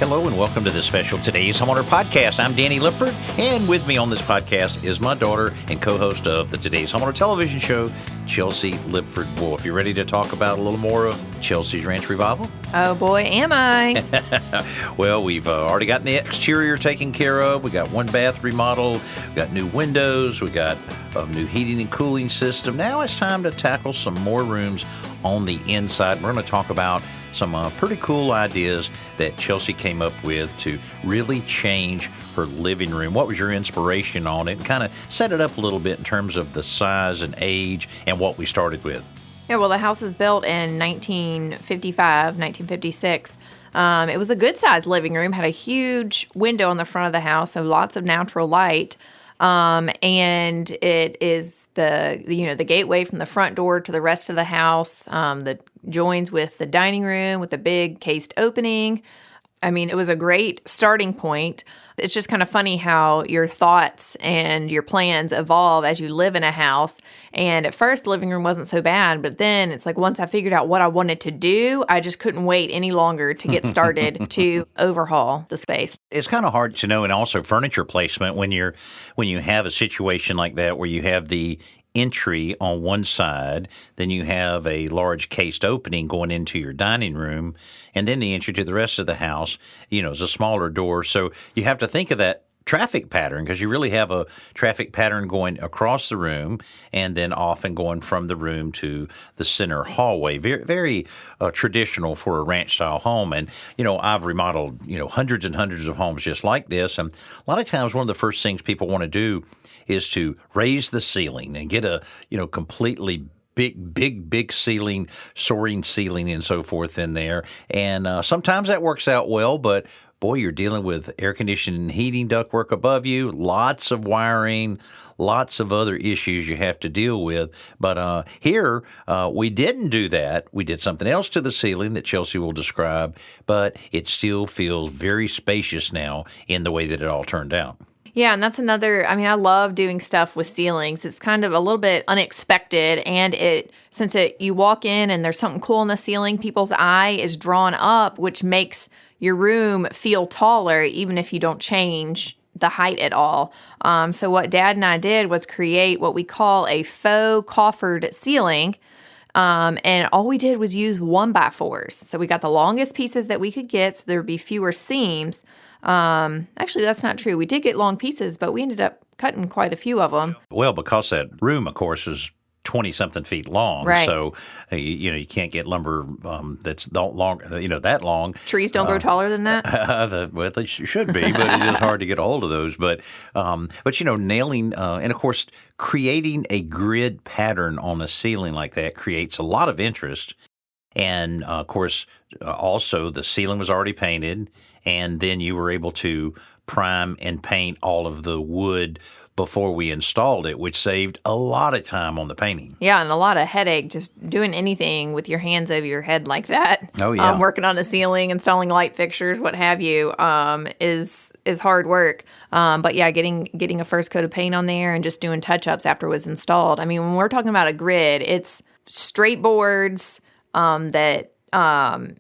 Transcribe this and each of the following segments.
Hello and welcome to this special Today's Homeowner Podcast. I'm Danny Lipford, and with me on this podcast is my daughter and co-host of the Today's Homeowner television show, Chelsea Lipford Wolf. You ready to talk about a little more of Chelsea's Ranch Revival? Oh boy, am I. Well, we've already gotten the exterior taken care of. We got one bath remodeled. We got new windows. We got a new heating and cooling system. Now it's time to tackle some more rooms on the inside. We're going to talk about some pretty cool ideas that Chelsea came up with to really change her living room. What was your inspiration on it? And kind of set it up a little bit in terms of the size and age and what we started with. Yeah, well, the house was built in 1955, 1956. It was a good-sized living room, had a huge window on the front of the house, so lots of natural light. And it is the gateway from the front door to the rest of the house that joins with the dining room with a big cased opening. I mean, it was a great starting point. It's just kind of funny how your thoughts and your plans evolve as you live in a house. And at first, the living room wasn't so bad, but then it's like once I figured out what I wanted to do, I just couldn't wait any longer to get started to overhaul the space. It's kind of hard to know, and also furniture placement when you have a situation like that where you have the entry on one side, then you have a large cased opening going into your dining room, and then the entry to the rest of the house, is a smaller door. So you have to think of that traffic pattern because you really have a traffic pattern going across the room and then off and going from the room to the center hallway. Very, very traditional for a ranch-style home. And, I've remodeled, hundreds and hundreds of homes just like this. And a lot of times one of the first things people want to do is to raise the ceiling and get a, completely big ceiling, soaring ceiling and so forth in there. And sometimes that works out well, but boy, you're dealing with air conditioning and heating ductwork above you, lots of wiring, lots of other issues you have to deal with. But here, we didn't do that. We did something else to the ceiling that Chelsea will describe, but it still feels very spacious now in the way that it all turned out. Yeah, and that's another, I love doing stuff with ceilings. It's kind of a little bit unexpected, and since you walk in and there's something cool in the ceiling, people's eye is drawn up, which makes your room feel taller, even if you don't change the height at all. So what Dad and I did was create what we call a faux coffered ceiling. And all we did was use 1x4s. So we got the longest pieces that we could get, so there'd be fewer seams. Actually, that's not true. We did get long pieces, but we ended up cutting quite a few of them. Well, because that room, of course, is 20-something feet long. Right. So, you can't get lumber that's that long. Trees don't grow taller than that? Well, they should be, but it is hard to get a hold of those. But nailing, and of course, creating a grid pattern on a ceiling like that creates a lot of interest. And, of course, also the ceiling was already painted, and then you were able to prime and paint all of the wood before we installed it, which saved a lot of time on the painting. Yeah, and a lot of headache just doing anything with your hands over your head like that. Oh, yeah. Working on the ceiling, installing light fixtures, what have you, is hard work. But yeah, getting a first coat of paint on there and just doing touch-ups after it was installed. When we're talking about a grid, it's straight boards that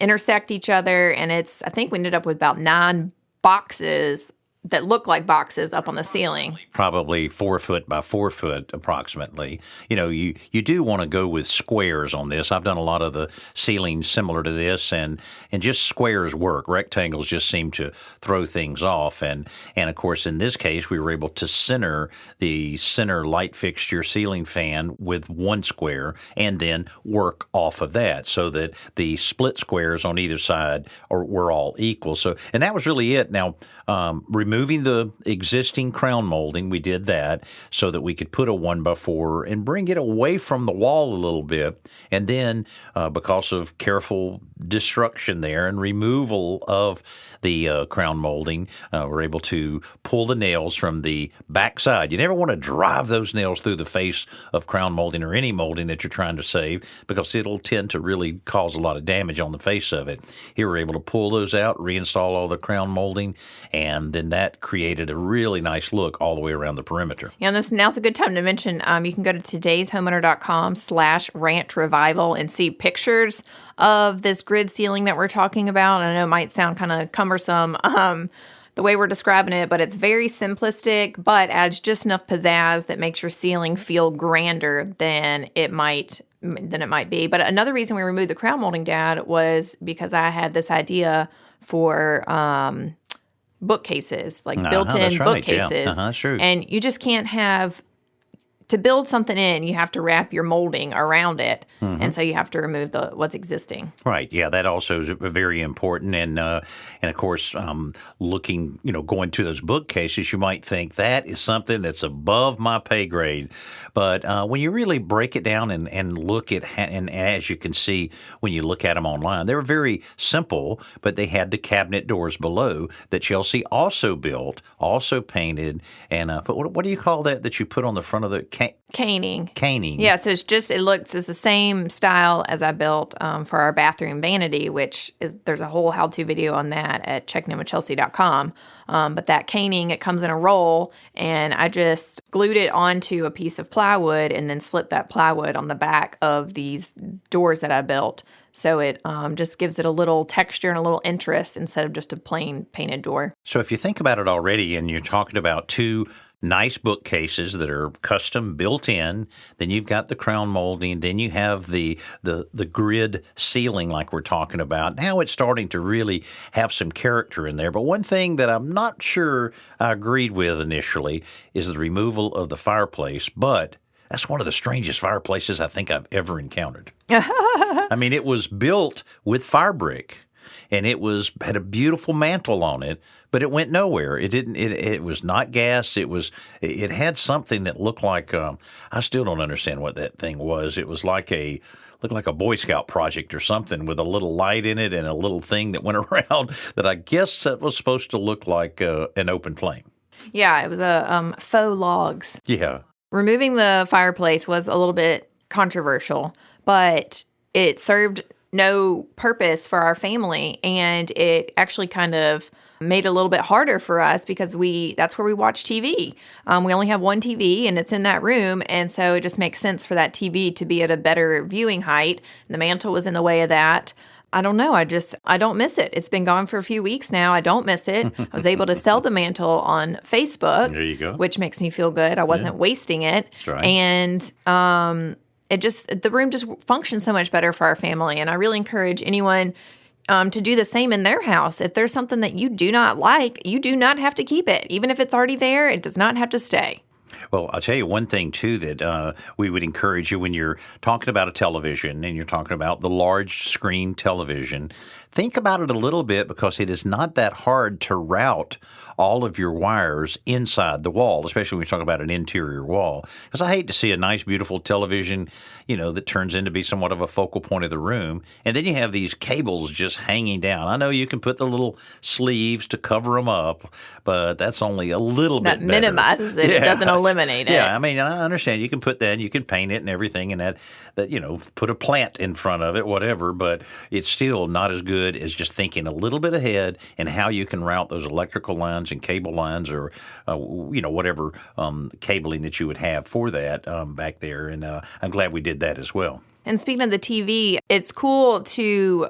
intersect each other, and I think we ended up with about 9 boxes that look like boxes up on the ceiling. Probably 4 foot by 4 foot approximately. You do want to go with squares on this. I've done a lot of the ceilings similar to this, and just squares work. Rectangles just seem to throw things off. And of course, in this case, we were able to center the center light fixture ceiling fan with one square and then work off of that so that the split squares on either side were all equal. So, and that was really it. Now, removing the existing crown molding, we did that so that we could put a 1x4 and bring it away from the wall a little bit. And then, because of careful destruction there and removal of the crown molding, we're able to pull the nails from the back side. You never want to drive those nails through the face of crown molding or any molding that you're trying to save because it'll tend to really cause a lot of damage on the face of it. Here we're able to pull those out, reinstall all the crown molding, and then that that created a really nice look all the way around the perimeter. Yeah, and now's a good time to mention you can go to todayshomeowner.com/ranch revival and see pictures of this grid ceiling that we're talking about. I know it might sound kind of cumbersome the way we're describing it, but it's very simplistic, but adds just enough pizzazz that makes your ceiling feel grander than it might be. But another reason we removed the crown molding, Dad, was because I had this idea for bookcases, like built-in that's right. bookcases. Yeah. That's true. And you just can't have, to build something in, you have to wrap your molding around it. And so you have to remove what's existing. Right. Yeah, that also is very important. And of course, going to those bookcases, you might think that is something that's above my pay grade. But when you really break it down and look at, and as you can see when you look at them online, they were very simple, but they had the cabinet doors below that Chelsea also built, also painted. And but what do you call that you put on the front of the Caning. Caning. Yeah, so it's the same style as I built for our bathroom vanity, there's a whole how-to video on that at checkininwithchelsea.com. But that caning, it comes in a roll, and I just glued it onto a piece of plywood and then slipped that plywood on the back of these doors that I built. So it just gives it a little texture and a little interest instead of just a plain painted door. So if you think about it already, and you're talking about two nice bookcases that are custom built in, then you've got the crown molding, then you have the grid ceiling like we're talking about. Now it's starting to really have some character in there. But one thing that I'm not sure I agreed with initially is the removal of the fireplace. But that's one of the strangest fireplaces I think I've ever encountered. I mean, it was built with fire brick, and had a beautiful mantle on it, but it went nowhere. It was not gas. It had something that looked like, I still don't understand what that thing was. It was looked like a Boy Scout project or something, with a little light in it and a little thing that went around that I guess that was supposed to look like an open flame. Yeah, it was a faux logs. Yeah. Removing the fireplace was a little bit controversial, but it served no purpose for our family, and it actually kind of made it a little bit harder for us because that's where we watch TV. We only have one TV, and it's in that room, and so it just makes sense for that TV to be at a better viewing height. The mantle was in the way of that. I don't know. I don't miss it. It's been gone for a few weeks now. I don't miss it. I was able to sell the mantle on Facebook. There you go. Which makes me feel good. I wasn't wasting it. That's right. And the room just functions so much better for our family. And I really encourage anyone to do the same in their house. If there's something that you do not like, you do not have to keep it. Even if it's already there, it does not have to stay. Well, I'll tell you one thing, too, that we would encourage you when you're talking about a television and you're talking about the large screen television, think about it a little bit, because it is not that hard to route all of your wires inside the wall, especially when we talk about an interior wall. Because I hate to see a nice, beautiful television, that turns into be somewhat of a focal point of the room, and then you have these cables just hanging down. I know you can put the little sleeves to cover them up, but that's only a little bit better. That minimizes it. Yeah. It doesn't eliminate it. Yeah, I mean, I understand you can put that, and you can paint it and everything, and that put a plant in front of it, whatever, but it's still not as good as just thinking a little bit ahead and how you can route those electrical lines and cable lines, or whatever cabling that you would have for that back there. And I'm glad we did that as well. And speaking of the TV, it's cool to,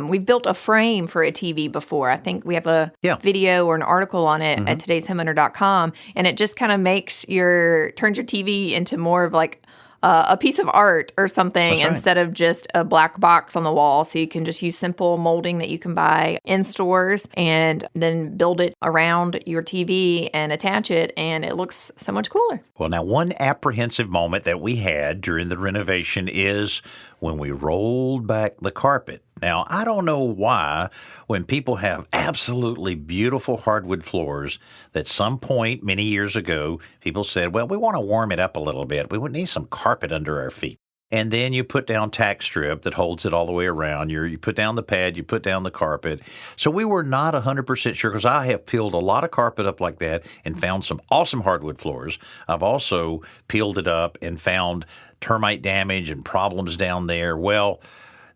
we've built a frame for a TV before. I think we have a video or an article on it at todayshomeowner.com. And it just kind of turns your TV into more of like a piece of art or something, instead of just a black box on the wall. So you can just use simple molding that you can buy in stores and then build it around your TV and attach it, and it looks so much cooler. Well, now, one apprehensive moment that we had during the renovation is when we rolled back the carpet. Now, I don't know why, when people have absolutely beautiful hardwood floors, that some point many years ago, people said, well, we want to warm it up a little bit. We would need some carpet under our feet. And then you put down tack strip that holds it all the way around. You put down the pad, you put down the carpet. So we were not 100% sure, because I have peeled a lot of carpet up like that and found some awesome hardwood floors. I've also peeled it up and found termite damage and problems down there. Well,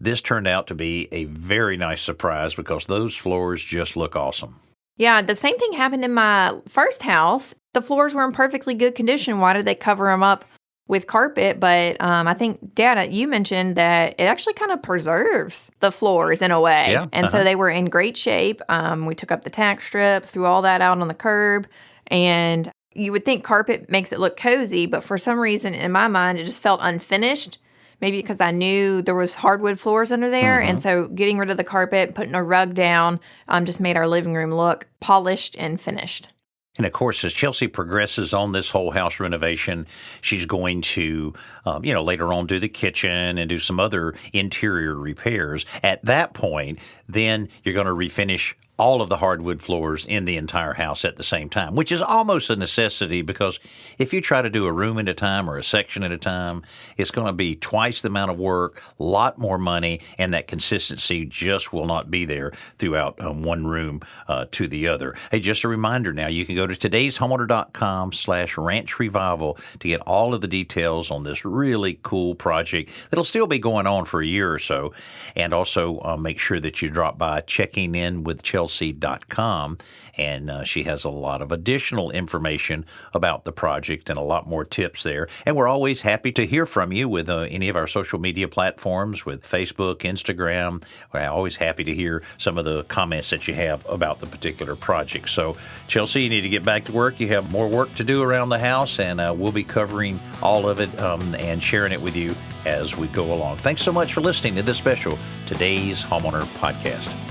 this turned out to be a very nice surprise, because those floors just look awesome. Yeah, the same thing happened in my first house. The floors were in perfectly good condition. Why did they cover them up with carpet? But I think, Dad, you mentioned that it actually kind of preserves the floors in a way. Yeah, And so they were in great shape. We took up the tack strip, threw all that out on the curb, and you would think carpet makes it look cozy, but for some reason in my mind, it just felt unfinished. Maybe because I knew there was hardwood floors under there. And so getting rid of the carpet, putting a rug down, just made our living room look polished and finished. And of course, as Chelsea progresses on this whole house renovation, she's going to, later on do the kitchen and do some other interior repairs. At that point, then you're going to refinish all of the hardwood floors in the entire house at the same time, which is almost a necessity because if you try to do a room at a time or a section at a time, it's going to be twice the amount of work, a lot more money, and that consistency just will not be there throughout one room to the other. Hey, just a reminder now, you can go to todayshomeowner.com/ranch revival to get all of the details on this really cool project that'll still be going on for a year or so. And also make sure that you drop by checking in with Chelsea.com, and she has a lot of additional information about the project and a lot more tips there. And we're always happy to hear from you with any of our social media platforms, with Facebook, Instagram. We're always happy to hear some of the comments that you have about the particular project. So, Chelsea, you need to get back to work. You have more work to do around the house, and we'll be covering all of it and sharing it with you as we go along. Thanks so much for listening to this special Today's Homeowner Podcast.